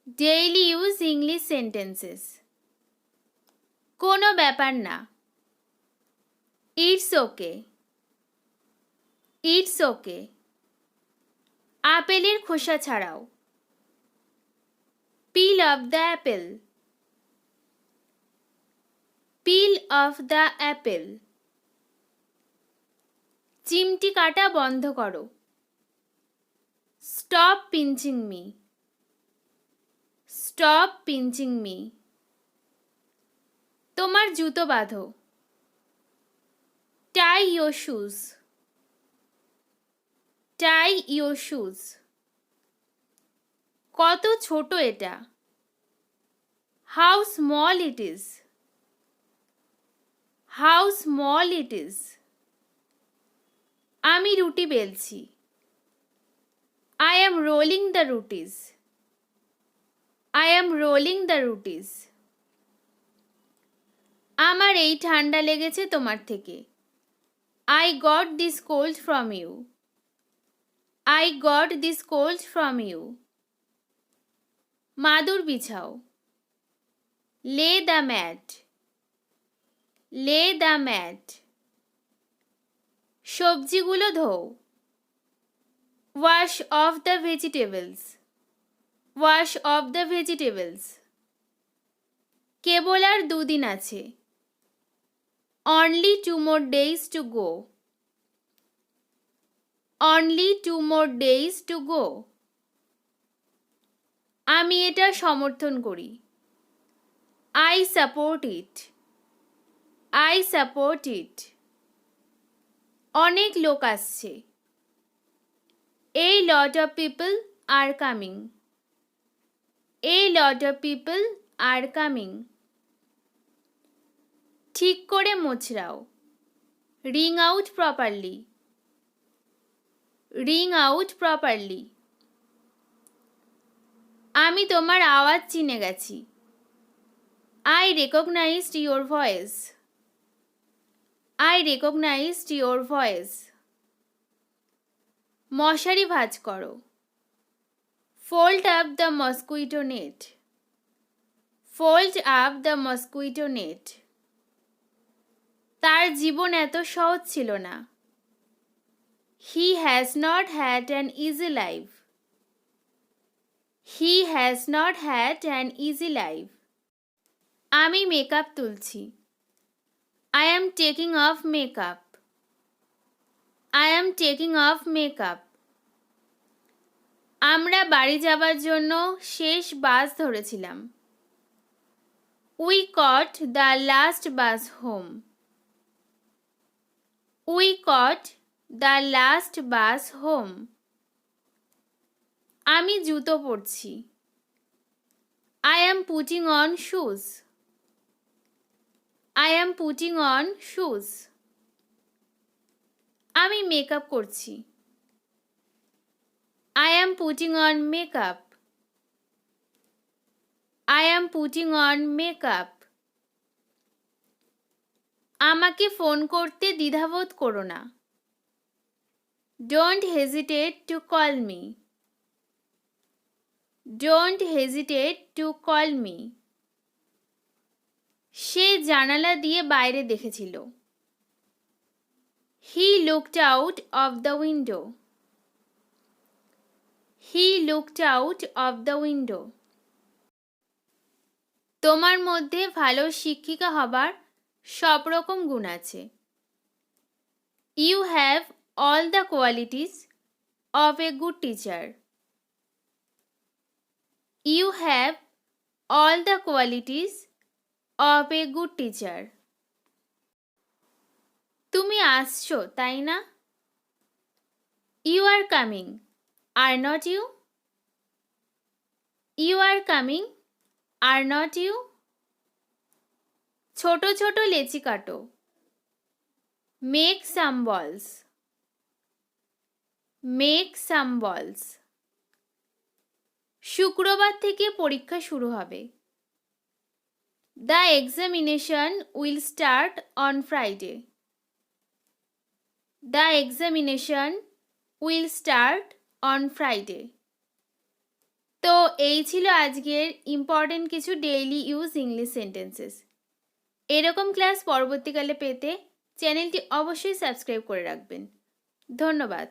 Daily use English sentences. কোনো ব্যাপার না। It's okay. It's okay. আপেলের খোসা ছাড়াও। Peel off the apple. Peel off the apple. চিমটি কাটা বন্ধ করো। Stop pinching me. Stop pinching me. তোমার জুতো বাঁধো। Tie your shoes. Tie your shoes. কত ছোট এটা। How small it is. How small it is. আমি রুটি বেলছি। I am rolling the rotis. I am rolling the rotis. আমার এই ঠান্ডা লেগেছে তোমার থেকে। I got this cold from you. I got this cold from you. মাদুর বিছাও। Lay the mat. Lay the mat. সবজিগুলো ধোও। Wash off the vegetables. Wash off the vegetables. কেবল আর দুদিন আছে। Only 2 more days to go. Only 2 more days to go. আমি এটা সমর্থন করি। I support it. I support it. অনেক লোক আসছে। A lot of people are coming. A lot of people are coming. ঠিক করে মোছড়াও। Wring out properly. Wring out properly. আমি তোমার আওয়াজ চিনে গেছি। I recognized your voice. I recognized your voice. মশারি ভাঁজ করো। Fold up the mosquito net. Fold up the mosquito net. তার জীবন এত সহজ ছিল না। He has not had an easy life. He has not had an easy life. আমি makeup তুলছি। I am taking off makeup. I am taking off makeup. আমরা বাড়ি যাবার জন্য শেষ বাস ধরেছিলাম। We caught the last bus home. We caught the last bus home. আমি জুতো পরছি। I am putting on shoes. I am putting on shoes. আমি মেকআপ করছি। I am putting on makeup. I am putting on makeup. আমাকে phone করতে দ্বিধাবোধ করো না। Don't hesitate to call me. Don't hesitate to call me. সে জানালা দিয়ে বাইরে দেখেছিল। He looked out of the window. He looked out of the window. তোমার মধ্যে ভালো শিক্ষিকা হবার সব রকম গুণ আছে। You have all the qualities of a good teacher. You have all the qualities of a good teacher. তুমি আসছো তাই না? You are coming, are not you? You are coming, are not you? ছোট ছোট লেচি কাটো। Make some balls. Make some balls. শুক্রবার থেকে পরীক্ষা শুরু হবে। The examination will start on Friday. The examination will start on Friday. তো এই ছিল আজকের ইম্পর্টেন্ট কিছু ডেইলি ইউজ ইংলিশ সেন্টেন্সেস। এরকম ক্লাস পরবর্তীকালে পেতে চ্যানেলটি অবশ্যই সাবস্ক্রাইব করে রাখবেন। ধন্যবাদ।